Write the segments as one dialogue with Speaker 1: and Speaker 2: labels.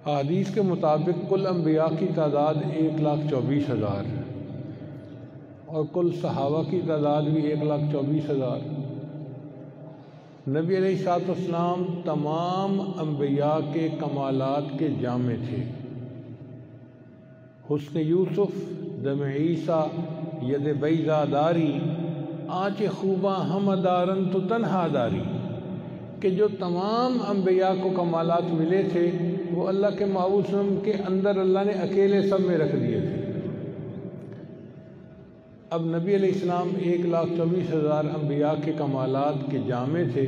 Speaker 1: حدیث کے مطابق کل انبیاء کی تعداد 1,24,000 اور کل صحابہ کی تعداد بھی 1,24,000۔ نبی علیہ الصلوۃ والسلام تمام انبیاء کے کمالات کے جامع تھے۔ حسن یوسف دم عیسیٰ ید بیضا داری آنچ خوباں ہم دارن تو تنہا داری، کہ جو تمام انبیاء کو کمالات ملے تھے وہ اللہ کے محبوب صلی اللہ علیہ وسلم کے اندر اللہ نے اکیلے سب میں رکھ دیے تھے۔ اب نبی علیہ السلام 1,24,000 انبیاء کے کمالات کے جامع تھے،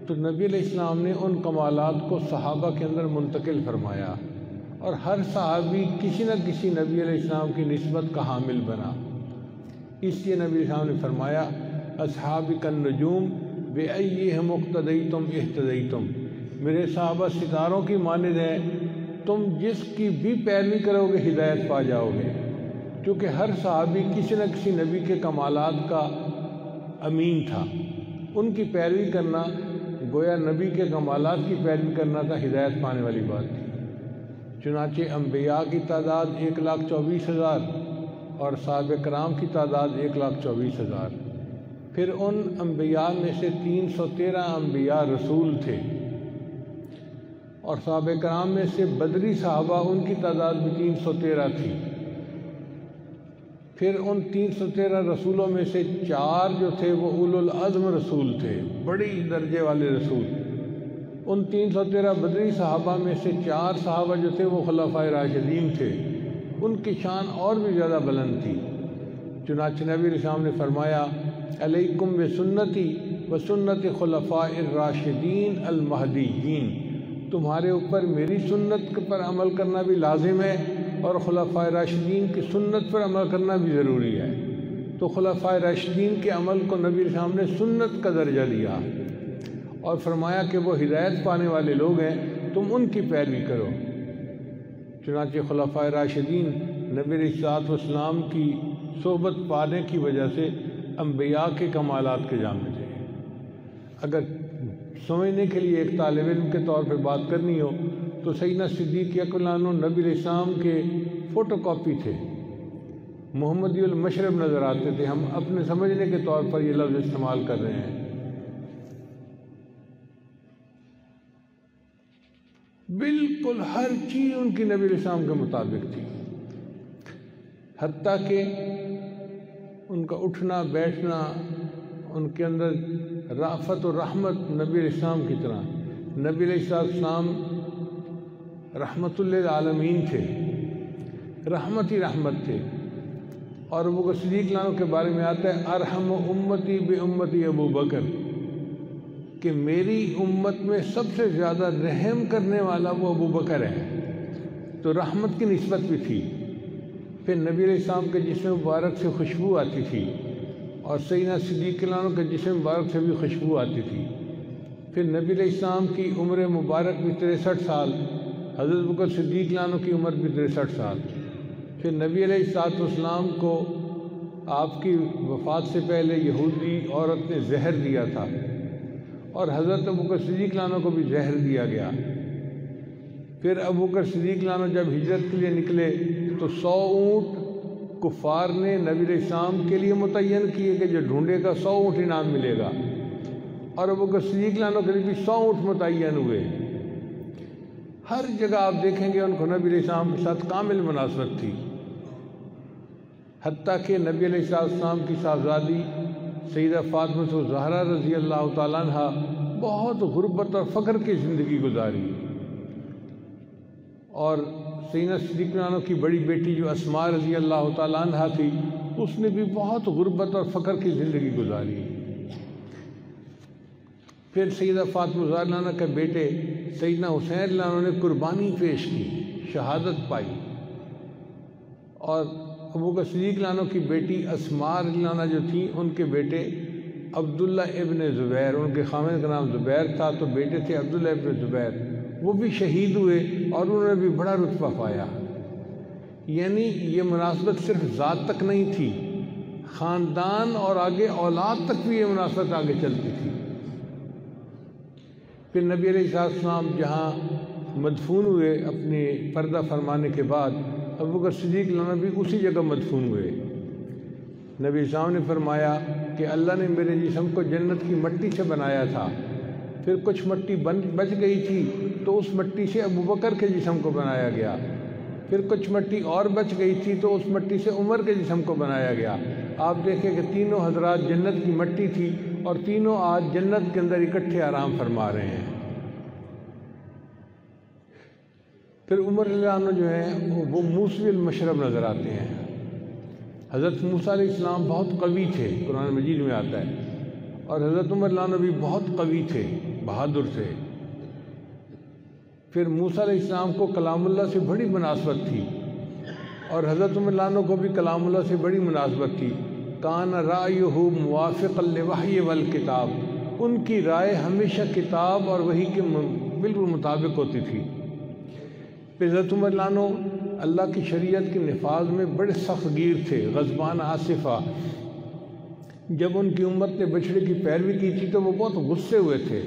Speaker 1: تو نبی علیہ السلام نے ان کمالات کو صحابہ کے اندر منتقل فرمایا، اور ہر صحابی کسی نہ کسی نبی علیہ السلام کی نسبت کا حامل بنا۔ اس لیے نبی علیہ السلام نے فرمایا اصحابی کالنجوم بأیہم اقتدیتم اہتدیتم، میرے صحابہ ستاروں کی مانند ہیں، تم جس کی بھی پیروی کرو گے ہدایت پا جاؤ گے، کیونکہ ہر صحابی کسی نہ کسی نبی کے کمالات کا امین تھا۔ ان کی پیروی کرنا گویا نبی کے کمالات کی پیروی کرنا تھا، ہدایت پانے والی بات تھی۔ چنانچہ انبیاء کی تعداد 1,24,000 اور صحابہ کرام کی تعداد 1,24,000۔ پھر ان انبیاء میں سے 313 انبیاء رسول تھے، اور صحابہ کرام میں سے بدری صحابہ ان کی تعداد بھی 313 تھی۔ پھر ان 313 رسولوں میں سے 4 جو تھے وہ اولو العزم رسول تھے، بڑی درجے والے رسول۔ ان 313 بدری صحابہ میں سے 4 صحابہ جو تھے وہ خلفائے راشدین تھے، ان کی شان اور بھی زیادہ بلند تھی۔ چنانچہ نبی علیہ السلام نے فرمایا علیکم بسنتی وسنت خلفاء الراشدین المہدیین، تمہارے اوپر میری سنت پر عمل کرنا بھی لازم ہے اور خلفائے راشدین کی سنت پر عمل کرنا بھی ضروری ہے۔ تو خلفائے راشدین کے عمل کو نبی علیہ السلام نے سنت کا درجہ دیا اور فرمایا کہ وہ ہدایت پانے والے لوگ ہیں، تم ان کی پیروی کرو۔ چنانچہ خلفائے راشدین نبی علیہ الصلوۃ والسلام کی صحبت پانے کی وجہ سے انبیاء کے کمالات کے جامع تھے۔ اگر سمجھنے کے لیے ایک طالب علم کے طور پہ بات کرنی ہو تو سیدنا صدیق اکبر عنہ نبی علیہ السلام کے فوٹو کاپی تھے، محمدی المشرب نظر آتے تھے۔ ہم اپنے سمجھنے کے طور پر یہ لفظ استعمال کر رہے ہیں۔ بالکل ہر چیز ان کی نبی علیہ السلام کے مطابق تھی، حتیٰ کہ ان کا اٹھنا بیٹھنا، ان کے اندر رافت و رحمت نبی علیہ السلام کی طرح۔ نبی علیہ السلام رحمت للعالمین تھے، رحمت ہی رحمت تھے۔ اور ابو بکر صدیق کے بارے میں آتا ہے ارحم امتی بامتی ابو بکر، کہ میری امت میں سب سے زیادہ رحم کرنے والا وہ ابو بکر ہے، تو رحمت کی نسبت بھی تھی۔ پھر نبی علیہ السلام کے جسم مبارک سے خوشبو آتی تھی، اور سیدنا صدیق کے جسم مبارک سے بھی خوشبو آتی تھی۔ پھر نبی علیہ السلام کی عمر مبارک بھی 63 سال، حضرت بکر صدیق کی عمر بھی 63 سال۔ پھر نبی علیہ الصلوۃ والسلام کو آپ کی وفات سے پہلے یہودی عورت نے زہر دیا تھا، اور حضرت ابوبکر صدیق کو بھی زہر دیا گیا۔ پھر ابوبکر صدیق جب ہجرت کے لیے نکلے تو 100 اونٹ کفار نے نبی علیہ السلام کے لیے متعین کیے کہ جو ڈھونڈے گا 100 اونٹ انعام ملے گا، اور ابوبکر صدیق کے لیے بھی 100 اونٹ متعین ہوئے۔ ہر جگہ آپ دیکھیں گے ان کو نبی علیہ السلام کے ساتھ کامل مناسبت تھی، حتیٰ کہ نبی علیہ السلام کی صاحبزادی سیدہ فاطمہ الزہرا رضی اللہ تعالیٰ عنہ بہت غربت اور فقر کی زندگی گزاری، اور سیدنا صدیق کی بڑی بیٹی جو اسماء رضی اللہ تعالیٰ عنہ تھی، اس نے بھی بہت غربت اور فقر کی زندگی گزاری۔ پھر سیدہ فاطمہ الزہرا کے بیٹے سیدنا حسین نے قربانی پیش کی، شہادت پائی، اور ابوبکر صدیق کی بیٹی اسماء جو تھی، ان کے بیٹے عبداللہ ابن زبیر، ان کے خامد کا نام زبیر تھا، تو بیٹے تھے عبداللہ ابن زبیر، وہ بھی شہید ہوئے اور انہوں نے بھی بڑا رتبہ پایا۔ یعنی یہ مناسبت صرف ذات تک نہیں تھی، خاندان اور آگے اولاد تک بھی یہ مناسبت آگے چلتی تھی۔ پھر نبی علیہ السلام جہاں مدفون ہوئے اپنے پردہ فرمانے کے بعد، ابو بکر صدیق رضی اللہ عنہ بھی اسی جگہ مدفون ہوئے۔ نبی صاحب نے فرمایا کہ اللہ نے میرے جسم کو جنت کی مٹی سے بنایا تھا، پھر کچھ مٹی بچ گئی تھی تو اس مٹی سے ابو بکر کے جسم کو بنایا گیا، پھر کچھ مٹی اور بچ گئی تھی تو اس مٹی سے عمر کے جسم کو بنایا گیا۔ آپ دیکھیں کہ تینوں حضرات جنت کی مٹی تھی اور تینوں آج جنت کے اندر اکٹھے آرام فرما رہے ہیں۔ پھر عمر رضی اللہ عنہ جو ہیں وہ موسوی المشرب نظر آتے ہیں۔ حضرت موسیٰ علیہ السلام بہت قوی تھے، قرآن مجید میں آتا ہے، اور حضرت عمر رضی اللہ عنہ بھی بہت قوی تھے، بہادر تھے۔ پھر موسیٰ علیہ السلام کو کلام اللہ سے بڑی مناسبت تھی، اور حضرت عمر رضی اللہ عنہ کو بھی کلام اللہ سے بڑی مناسبت تھی۔ کان رائیہ موافقا للوحی والکتاب، ان کی رائے ہمیشہ کتاب اور وحی کے بالکل مطابق ہوتی تھی۔ پھر حضرت عمر رضی اللہ عنہ اللہ کی شریعت کے نفاذ میں بڑے سخت گیر تھے۔ غضبان آصفہ، جب ان کی امت نے بچڑے کی پیروی کی تھی تو وہ بہت غصے ہوئے تھے،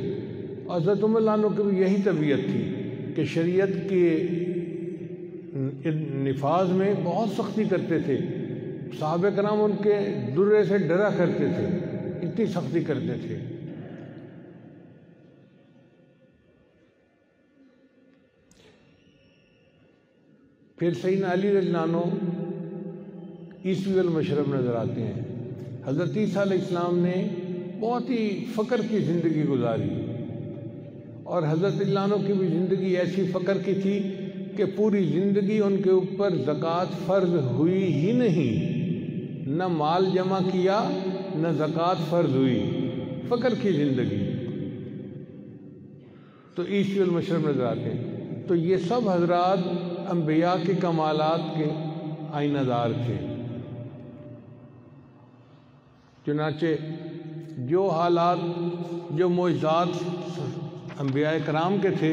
Speaker 1: اور حضرت عمر رضی اللہ عنہ کی بھی یہی طبیعت تھی کہ شریعت کے نفاذ میں بہت سختی کرتے تھے۔ صحابہ کرام ان کے درے سے ڈرا کرتے تھے، اتنی سختی کرتے تھے۔ پھر سیدنا علی رضی اللہ عنہ عیسوی المشرب نظر آتے ہیں۔ حضرت عیسیٰ علیہ السلام نے بہت ہی فقر کی زندگی گزاری، اور حضرت اللہ عنہ کی بھی زندگی ایسی فقر کی تھی کہ پوری زندگی ان کے اوپر زکوٰۃ فرض ہوئی ہی نہیں، نہ مال جمع کیا نہ زکوٰۃ فرض ہوئی، فقر کی زندگی۔ تو عیسوی المشرب نظر آتے ہیں۔ تو یہ سب حضرات انبیاء کے کمالات کے آئینہ دار تھے۔ چنانچہ جو حالات، جو معجزات انبیاء کرام کے تھے،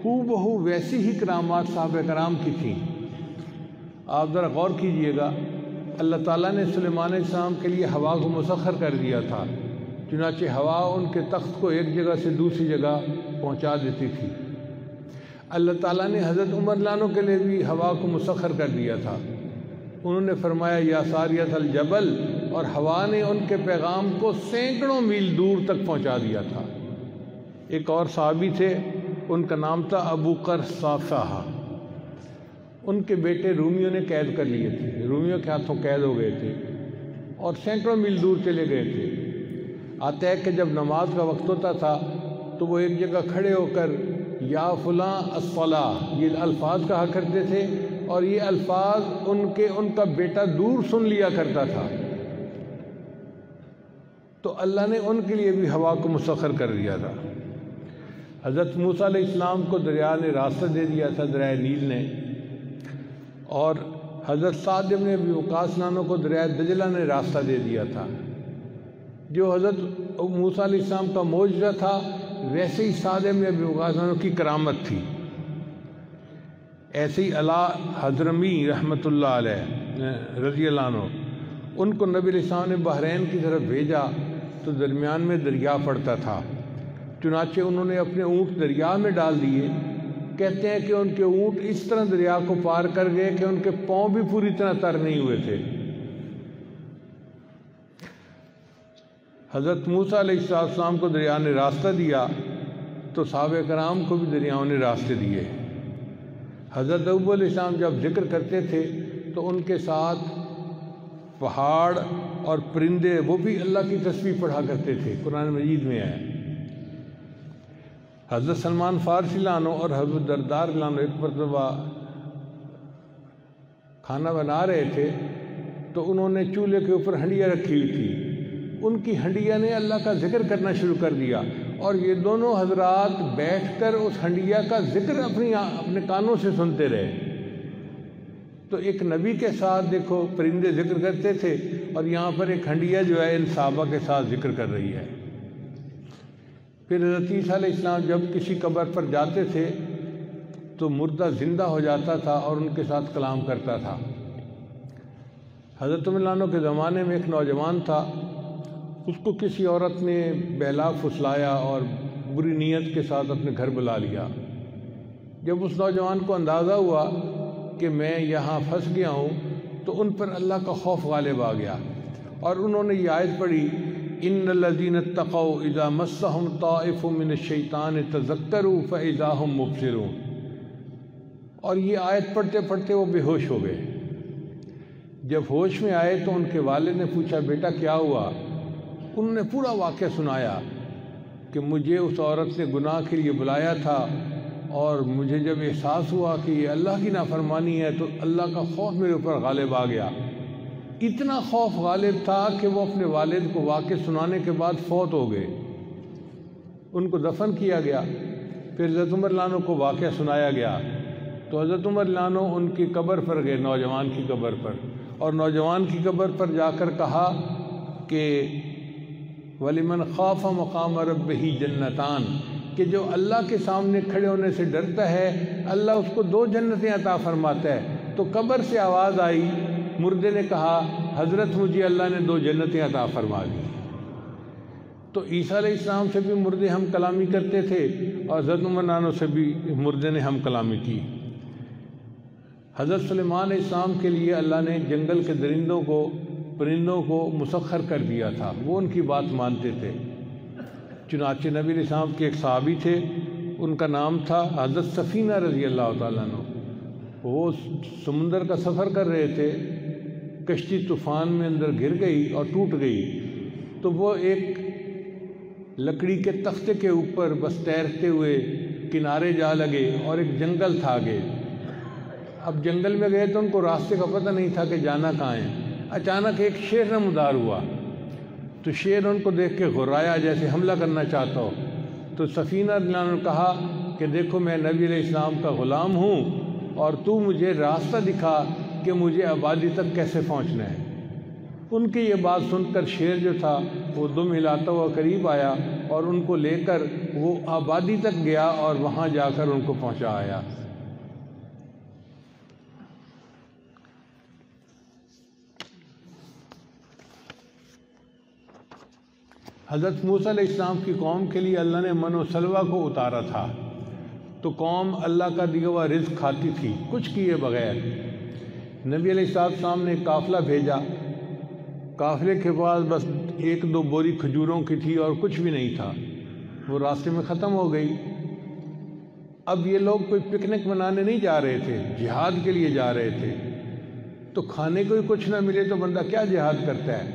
Speaker 1: ہو بہو ویسی ہی کرامات صحابہ کرام کی تھیں۔ آپ ذرا غور کیجئے گا، اللہ تعالیٰ نے سلیمان علیہ السلام کے لیے ہوا کو مسخر کر دیا تھا، چنانچہ ہوا ان کے تخت کو ایک جگہ سے دوسری جگہ پہنچا دیتی تھی۔ اللہ تعالیٰ نے حضرت عمر رضی اللہ عنہ کے لیے بھی ہوا کو مسخر کر دیا تھا۔ انہوں نے فرمایا یا ساریۃ الجبل، اور ہوا نے ان کے پیغام کو سینکڑوں میل دور تک پہنچا دیا تھا۔ ایک اور صحابی تھے، ان کا نام تھا ابو قرصافہ۔ ان کے بیٹے رومیوں نے قید کر لیے تھے، رومیوں کے ہاتھوں قید ہو گئے تھے اور سینکڑوں میل دور چلے گئے تھے۔ آتا ہے کہ جب نماز کا وقت ہوتا تھا تو وہ ایک جگہ کھڑے ہو کر یا فلاں الصلاۃ یہ الفاظ کہا کرتے تھے، اور یہ الفاظ ان کا بیٹا دور سن لیا کرتا تھا۔ تو اللہ نے ان کے لیے بھی ہوا کو مسخر کر دیا تھا۔ حضرت موسیٰ علیہ السلام کو دریا نے راستہ دے دیا تھا، دریائے نیل نے، اور حضرت سعد بن ابی وقاص نانوں کو دریائے دجلہ نے راستہ دے دیا تھا۔ جو حضرت موسیٰ علیہ السلام کا معجزہ تھا، ویسے ہی سعد بن ابی وقاص نانوں کی کرامت تھی۔ ایسے ہی علا حضرمی رحمۃ اللہ علیہ رضی اللہ عنہ، ان کو نبی علیہ السلام نے بحرین کی طرف بھیجا تو درمیان میں دریا پڑتا تھا، چنانچہ انہوں نے اپنے اونٹ دریا میں ڈال دیے۔ کہتے ہیں کہ ان کے اونٹ اس طرح دریا کو پار کر گئے کہ ان کے پاؤں بھی پوری طرح تر نہیں ہوئے تھے۔ حضرت موسیٰ علیہ السلام کو دریا نے راستہ دیا تو صحابہ کرام کو بھی دریاؤں نے راستے دیے۔ حضرت ابو علیہ السلام جب ذکر کرتے تھے تو ان کے ساتھ پہاڑ اور پرندے وہ بھی اللہ کی تسبیح پڑھا کرتے تھے، قرآن مجید میں ہے۔ حضرت سلمان فارسی لانو اور حضرت دردار لانو ایک مرتبہ کھانا بنا رہے تھے تو انہوں نے چولہے کے اوپر ہنڈیا رکھی ہوئی تھی، ان کی ہنڈیا نے اللہ کا ذکر کرنا شروع کر دیا، اور یہ دونوں حضرات بیٹھ کر اس ہنڈیا کا ذکر اپنے کانوں سے سنتے رہے۔ تو ایک نبی کے ساتھ دیکھو پرندے ذکر کرتے تھے، اور یہاں پر ایک ہنڈیا جو ہے ان صحابہ کے ساتھ ذکر کر رہی ہے۔ پھر حضرت عیسیٰ علیہ السلام جب کسی قبر پر جاتے تھے تو مردہ زندہ ہو جاتا تھا اور ان کے ساتھ کلام کرتا تھا۔ حضرت عمر کے زمانے میں ایک نوجوان تھا، اس کو کسی عورت نے بہلا پھسلایا اور بری نیت کے ساتھ اپنے گھر بلا لیا۔ جب اس نوجوان کو اندازہ ہوا کہ میں یہاں پھنس گیا ہوں تو ان پر اللہ کا خوف غالب آ گیا، اور انہوں نے یہ آیت پڑھی ان الذین اتقوا اذا مسهم طائف من الشیطان تذکروا فاذا هم مبصرون، اور یہ آیت پڑھتے پڑھتے وہ بے ہوش ہو گئے۔ جب ہوش میں آئے تو ان کے والد نے پوچھا بیٹا کیا ہوا؟ انہوں نے پورا واقعہ سنایا کہ مجھے اس عورت نے گناہ کے لیے بلایا تھا، اور مجھے جب احساس ہوا کہ یہ اللہ کی نافرمانی ہے تو اللہ کا خوف میرے اوپر غالب آ گیا۔ اتنا خوف غالب تھا کہ وہ اپنے والد کو واقعہ سنانے کے بعد فوت ہو گئے، ان کو دفن کیا گیا۔ پھر حضرت عمر رضی اللہ عنہ کو واقعہ سنایا گیا تو حضرت عمر رضی اللہ عنہ ان کی قبر پر گئے، نوجوان کی قبر پر، اور نوجوان کی قبر پر جا کر کہا کہ وَلِمَنْ خَافَ مَقَامَ رَبِّهِ جَنَّتَانِ، کہ جو اللہ کے سامنے کھڑے ہونے سے ڈرتا ہے اللہ اس کو 2 جنتیں عطا فرماتا ہے۔ تو قبر سے آواز آئی، مردے نے کہا حضرت مجھے اللہ نے 2 جنتیں عطا فرما دی۔ تو عیسیٰ علیہ السلام سے بھی مردے ہم کلامی کرتے تھے، اور حضرت عمر رضی اللہ عنہ سے بھی مردے نے ہم کلامی کی۔ حضرت سلیمان علیہ السلام کے لیے اللہ نے جنگل کے درندوں کو، پرندوں کو مسخر کر دیا تھا، وہ ان کی بات مانتے تھے۔ چنانچہ نبی علیہ السلام کے ایک صحابی تھے، ان کا نام تھا حضرت سفینہ رضی اللہ تعالیٰ عنہ۔ وہ سمندر کا سفر کر رہے تھے، کشتی طوفان میں اندر گر گئی اور ٹوٹ گئی، تو وہ ایک لکڑی کے تختے کے اوپر بس تیرتے ہوئے کنارے جا لگے، اور ایک جنگل تھا آگے۔ اب جنگل میں گئے تو ان کو راستے کا پتہ نہیں تھا کہ جانا کہاں ہے۔ اچانک ایک شیر نمودار ہوا، تو شیر ان کو دیکھ کے غرایا جیسے حملہ کرنا چاہتا ہو۔ تو سفینہ رضی اللہ عنہ نے کہا کہ دیکھو میں نبی علیہ السلام کا غلام ہوں، اور تو مجھے راستہ دکھا کہ مجھے آبادی تک کیسے پہنچنا ہے۔ ان کی یہ بات سن کر شیر جو تھا وہ دم ہلاتا ہوا قریب آیا، اور ان کو لے کر وہ آبادی تک گیا، اور وہاں جا کر ان کو پہنچا آیا۔ حضرت موسیٰ علیہ السلام کی قوم کے لیے اللہ نے من و سلوہ کو اتارا تھا، تو قوم اللہ کا دیا ہوا رزق کھاتی تھی کچھ کیے بغیر۔ نبی علیہ السلام نے ایک قافلہ بھیجا، قافلے کے پاس بس 1-2 بوری کھجوروں کی تھی اور کچھ بھی نہیں تھا، وہ راستے میں ختم ہو گئی۔ اب یہ لوگ کوئی پکنک منانے نہیں جا رہے تھے، جہاد کے لیے جا رہے تھے، تو کھانے کو ہی کچھ نہ ملے تو بندہ کیا جہاد کرتا ہے؟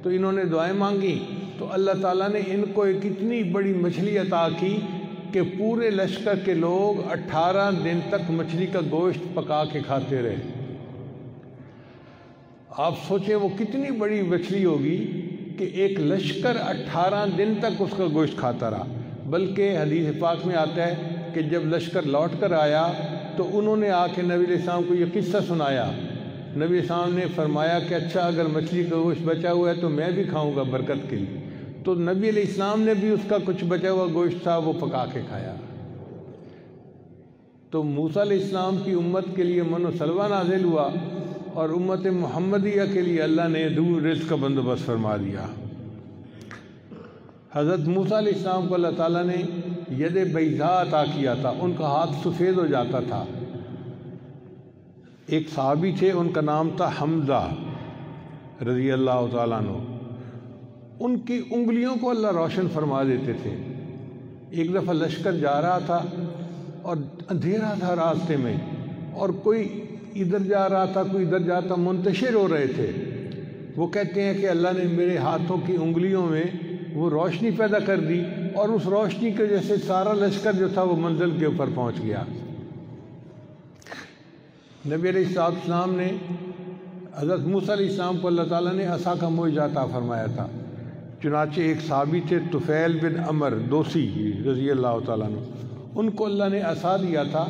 Speaker 1: تو انہوں نے دعائیں مانگی، تو اللہ تعالیٰ نے ان کو ایک اتنی بڑی مچھلی عطا کی کہ پورے لشکر کے لوگ 18 دن تک مچھلی کا گوشت پکا کے کھاتے رہے۔ آپ سوچیں وہ کتنی بڑی مچھلی ہوگی کہ ایک لشکر 18 دن تک اس کا گوشت کھاتا رہا۔ بلکہ حدیث پاک میں آتا ہے کہ جب لشکر لوٹ کر آیا تو انہوں نے آ کے نبی علیہ السلام کو یہ قصہ سنایا۔ نبی علیہ السلام نے فرمایا کہ اچھا اگر مچھلی کا گوشت بچا ہوا ہے تو میں بھی کھاؤں گا برکت کے لیے۔ تو نبی علیہ السلام نے بھی اس کا کچھ بچا ہوا گوشت تھا وہ پکا کے کھایا۔ تو موسیٰ علیہ السلام کی امت کے لیے من و سلوہ نازل ہوا، اور امت محمدیہ کے لیے اللہ نے دور رزق کا بندوبست فرما دیا۔ حضرت موسیٰ علیہ السلام کو اللہ تعالیٰ نے ید بیضاء عطا کیا تھا، ان کا ہاتھ سفید ہو جاتا تھا۔ ایک صحابی تھے، ان کا نام تھا حمزہ رضی اللہ تعالیٰ عنہ، ان کی انگلیوں کو اللہ روشن فرما دیتے تھے۔ ایک دفعہ لشکر جا رہا تھا اور اندھیرا تھا راستے میں، اور کوئی ادھر جا رہا تھا کوئی ادھر جاتا، منتشر ہو رہے تھے۔ وہ کہتے ہیں کہ اللہ نے میرے ہاتھوں کی انگلیوں میں وہ روشنی پیدا کر دی، اور اس روشنی کی وجہ سے سارا لشکر جو تھا وہ منزل کے اوپر پہنچ گیا۔ نبی علیہ السلام نے حضرت موسیٰ علیہ السلام کو اللہ تعالیٰ نے عصا کا معجزہ عطا فرمایا تھا۔ چنانچہ ایک صحابی تھے طفیل بن عمر دوسی رضی اللہ تعالیٰ عنہ، ان کو اللہ نے عصا دیا تھا،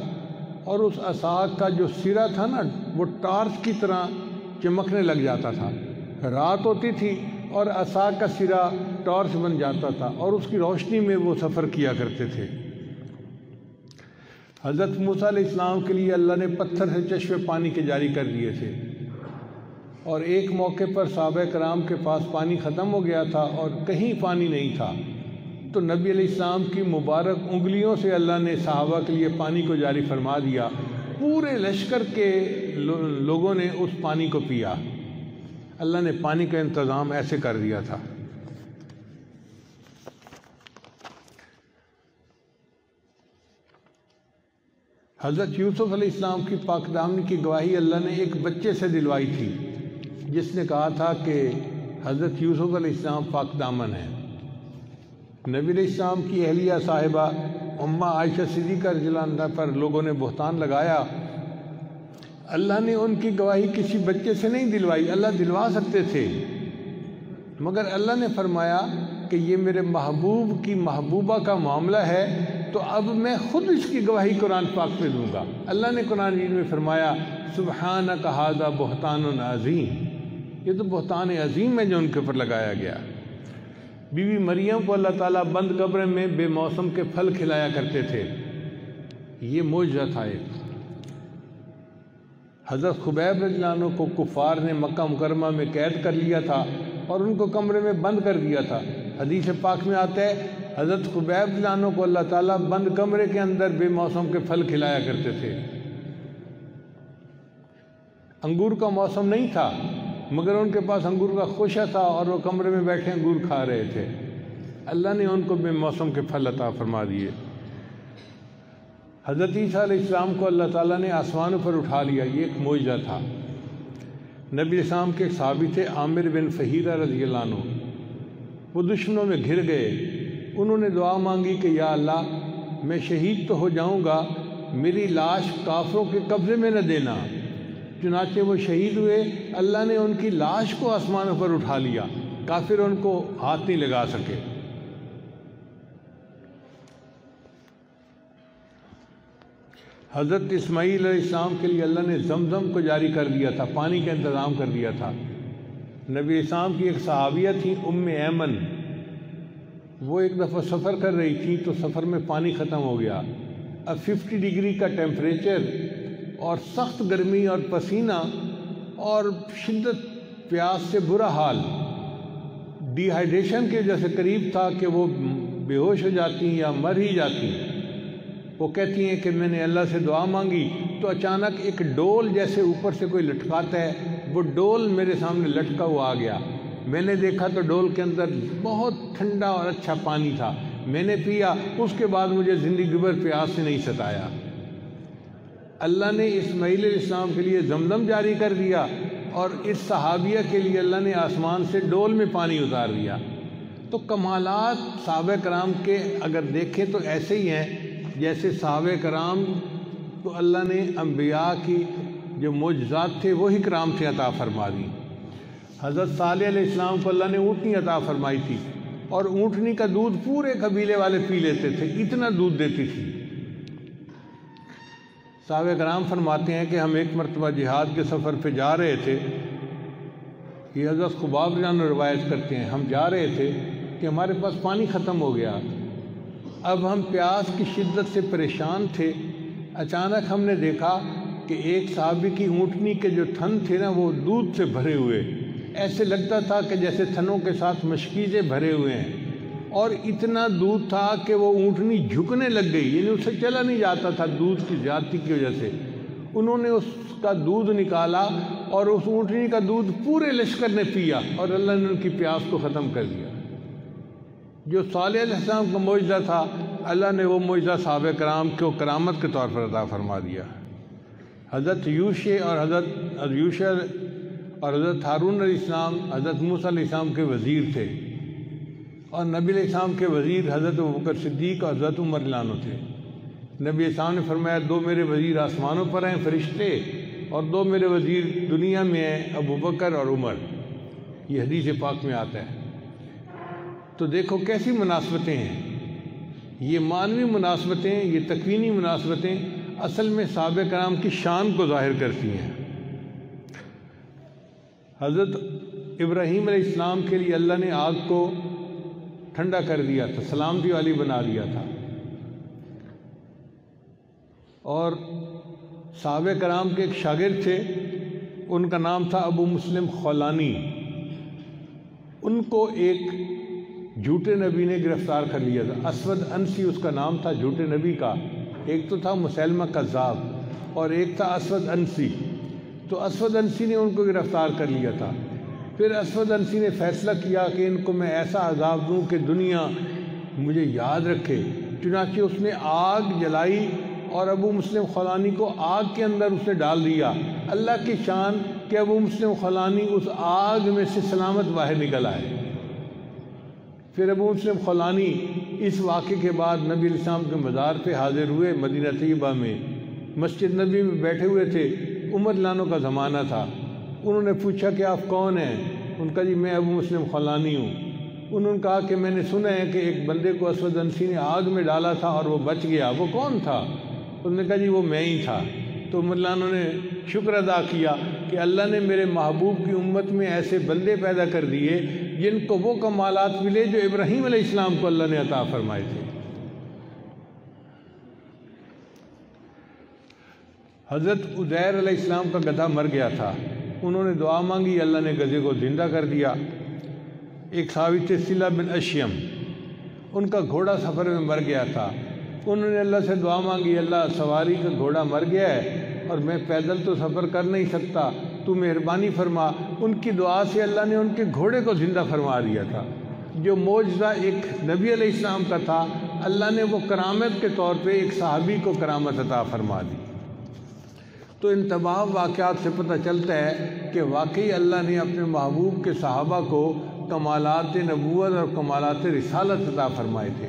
Speaker 1: اور اس عصا کا جو سرا تھا نا وہ ٹارچ کی طرح چمکنے لگ جاتا تھا۔ رات ہوتی تھی اور عصا کا سرا ٹارچ بن جاتا تھا، اور اس کی روشنی میں وہ سفر کیا کرتے تھے۔ حضرت موسیٰ علیہ السلام کے لیے اللہ نے پتھر سے چشمے پانی کے جاری کر دیے تھے، اور ایک موقع پر صحابہ کرام کے پاس پانی ختم ہو گیا تھا اور کہیں پانی نہیں تھا، تو نبی علیہ السلام کی مبارک انگلیوں سے اللہ نے صحابہ کے لیے پانی کو جاری فرما دیا، پورے لشکر کے لوگوں نے اس پانی کو پیا۔ اللہ نے پانی کا انتظام ایسے کر دیا تھا۔ حضرت یوسف علیہ السلام کی پاک دامنی کی گواہی اللہ نے ایک بچے سے دلوائی تھی، جس نے کہا تھا کہ حضرت یوسف علیہ السلام پاک دامن ہیں۔ نبی علیہ السلام کی اہلیہ صاحبہ اماں عائشہ صدیقہ رضی اللہ عنہا پر لوگوں نے بہتان لگایا۔ اللہ نے ان کی گواہی کسی بچے سے نہیں دلوائی، اللہ دلوا سکتے تھے، مگر اللہ نے فرمایا کہ یہ میرے محبوب کی محبوبہ کا معاملہ ہے تو اب میں خود اس کی گواہی قرآن پاک میں دوں گا۔ اللہ نے قرآن مجید میں فرمایا سبحانک ھذا بہتان عظیم، یہ تو بہتان عظیم ہے جو ان کے اوپر لگایا گیا۔ بی بی مریم کو اللہ تعالیٰ بند قبر میں بے موسم کے پھل کھلایا کرتے تھے، یہ معجزہ تھا ایک۔ حضرت خبیب رضی اللہ عنہ کو کفار نے مکہ مکرمہ میں قید کر لیا تھا اور ان کو کمرے میں بند کر دیا تھا۔ حدیث پاک میں آتا ہے حضرت خبیب رضی اللہ عنہ کو اللہ تعالیٰ بند کمرے کے اندر بے موسم کے پھل کھلایا کرتے تھے۔ انگور کا موسم نہیں تھا، مگر ان کے پاس انگور کا خوشہ تھا اور وہ کمرے میں بیٹھے انگور کھا رہے تھے۔ اللہ نے ان کو بے موسم کے پھل عطا فرما دیے۔ حضرت عیسیٰ علیہ السلام کو اللہ تعالیٰ نے آسمانوں پر اٹھا لیا، یہ ایک معجزہ تھا۔ نبی السلام کے ایک صحابی تھے عامر بن فہیرہ رضی اللہ عنہ، وہ دشمنوں میں گھر گئے۔ انہوں نے دعا مانگی کہ یا اللہ میں شہید تو ہو جاؤں گا، میری لاش کافروں کے قبضے میں نہ دینا۔ چنانچہ وہ شہید ہوئے، اللہ نے ان کی لاش کو آسمانوں پر اٹھا لیا، کافر ان کو ہاتھ نہیں لگا سکے۔ حضرت اسماعیل علیہ السلام کے لیے اللہ نے زمزم کو جاری کر دیا تھا، پانی کا انتظام کر دیا تھا۔ نبی اسلام کی ایک صحابیہ تھی ام ایمن، وہ ایک دفعہ سفر کر رہی تھی تو سفر میں پانی ختم ہو گیا۔ اب 50 ڈگری کا ٹیمپریچر اور سخت گرمی اور پسینہ اور شدت پیاس سے برا حال، ڈی ہائیڈریشن کے جیسے قریب تھا کہ وہ بے ہوش ہو جاتی یا مر ہی جاتی۔ وہ کہتی ہیں کہ میں نے اللہ سے دعا مانگی تو اچانک ایک ڈول جیسے اوپر سے کوئی لٹکاتا ہے، وہ ڈول میرے سامنے لٹکا ہوا آ گیا۔ میں نے دیکھا تو ڈول کے اندر بہت ٹھنڈا اور اچھا پانی تھا، میں نے پیا، اس کے بعد مجھے زندگی بھر پیاس سے نہیں ستایا۔ اللہ نے اسماعیل علیہ السلام کے لیے زمزم جاری کر دیا اور اس صحابیہ کے لیے اللہ نے آسمان سے ڈول میں پانی اتار دیا۔ تو کمالات صحابہ کرام کے اگر دیکھیں تو ایسے ہی ہیں جیسے صحابہ کرام تو اللہ نے انبیاء کی جو معجزات تھے وہی کرام سے عطا فرما دی۔ حضرت صالح علیہ السلام کو اللہ نے اونٹنی عطا فرمائی تھی اور اونٹنی کا دودھ پورے قبیلے والے پی لیتے تھے، اتنا دودھ دیتی تھی۔ صحابہ کرام فرماتے ہیں کہ ہم ایک مرتبہ جہاد کے سفر پہ جا رہے تھے، یہ حضرت خباب جان روایت کرتے ہیں، ہم جا رہے تھے کہ ہمارے پاس پانی ختم ہو گیا، اب ہم پیاس کی شدت سے پریشان تھے۔ اچانک ہم نے دیکھا کہ ایک صحابی کی اونٹنی کے جو تھن تھے نا وہ دودھ سے بھرے ہوئے، ایسے لگتا تھا کہ جیسے تھنوں کے ساتھ مشکیزیں بھرے ہوئے ہیں، اور اتنا دودھ تھا کہ وہ اونٹنی جھکنے لگ گئی، یعنی اسے چلا نہیں جاتا تھا دودھ کی زیادتی کی وجہ سے۔ انہوں نے اس کا دودھ نکالا اور اس اونٹنی کا دودھ پورے لشکر نے پیا اور اللہ نے ان کی پیاس کو ختم کر دیا۔ جو صالح علیہ السلام کا معجزہ تھا، اللہ نے وہ معجزہ صحابہ کرام کو کرامت کے طور پر عطا فرما دیا۔ حضرت یوشع اور حضرت ہارون علیہ السلام حضرت موسیٰ علیہ السلام کے وزیر تھے، اور نبی علیہ السلام کے وزیر حضرت ابوبکر صدیق اور حضرت عمر رضی اللہ عنہ تھے۔ نبی علیہ السلام نے فرمایا 2 میرے وزیر آسمانوں پر ہیں فرشتے، اور 2 میرے وزیر دنیا میں ہیں ابوبکر اور عمر، یہ حدیث پاک میں آتا ہے۔ تو دیکھو کیسی مناسبتیں ہیں، یہ معنوی مناسبتیں، یہ تکوینی مناسبتیں اصل میں صحابہ کرام کی شان کو ظاہر کرتی ہیں۔ حضرت ابراہیم علیہ السلام کے لیے اللہ نے آگ کو ٹھنڈا کر دیا تھا، سلامتی والی بنا دیا تھا، اور صحابہ کرام کے ایک شاگرد تھے، ان کا نام تھا ابو مسلم خولانی، ان کو ایک جھوٹے نبی نے گرفتار کر لیا تھا۔ اسود انسی اس کا نام تھا جھوٹے نبی کا، ایک تو تھا مسیلمہ کذاب اور ایک تھا اسود انسی۔ تو اسود انسی نے ان کو گرفتار کر لیا تھا۔ پھر اسود انسی نے فیصلہ کیا کہ ان کو میں ایسا عذاب دوں کہ دنیا مجھے یاد رکھے، چنانچہ اس نے آگ جلائی اور ابو مسلم خولانی کو آگ کے اندر اس نے ڈال دیا۔ اللہ کی شان کہ ابو مسلم خولانی اس آگ میں سے سلامت باہر نکل آئے۔ پھر ابو مسلم خولانی اس واقعے کے بعد نبی علیہ السلام کے مزار پہ حاضر ہوئے، مدینہ طیبہ میں مسجد نبی میں بیٹھے ہوئے تھے، عمر لانوں کا زمانہ تھا۔ انہوں نے پوچھا کہ آپ کون ہیں؟ ان کا جی میں ابو مسلم خولانی ہوں۔ انہوں نے کہا کہ میں نے سنا ہے کہ ایک بندے کو اسود انسی نے آگ میں ڈالا تھا اور وہ بچ گیا، وہ کون تھا؟ انہوں نے کہا جی وہ میں ہی تھا۔ تو مولانا نے شکر ادا کیا کہ اللہ نے میرے محبوب کی امت میں ایسے بندے پیدا کر دیے جن کو وہ کمالات ملے جو ابراہیم علیہ السلام کو اللہ نے عطا فرمائے تھے۔ حضرت عزیر علیہ السلام کا گدھا مر گیا تھا، انہوں نے دعا مانگی، اللہ نے گدھے کو زندہ کر دیا۔ ایک صحابی تھے صلہ بن اشیم، ان کا گھوڑا سفر میں مر گیا تھا، انہوں نے اللہ سے دعا مانگی، اللہ سواری کا گھوڑا مر گیا ہے اور میں پیدل تو سفر کر نہیں سکتا، تو مہربانی فرما۔ ان کی دعا سے اللہ نے ان کے گھوڑے کو زندہ فرما دیا تھا۔ جو معجزہ ایک نبی علیہ السلام کا تھا، اللہ نے وہ کرامت کے طور پہ ایک صحابی کو کرامت عطا فرما دی۔ تو ان تمام واقعات سے پتہ چلتا ہے کہ واقعی اللہ نے اپنے محبوب کے صحابہ کو کمالات نبوت اور کمالات رسالت عطا فرمائے تھے۔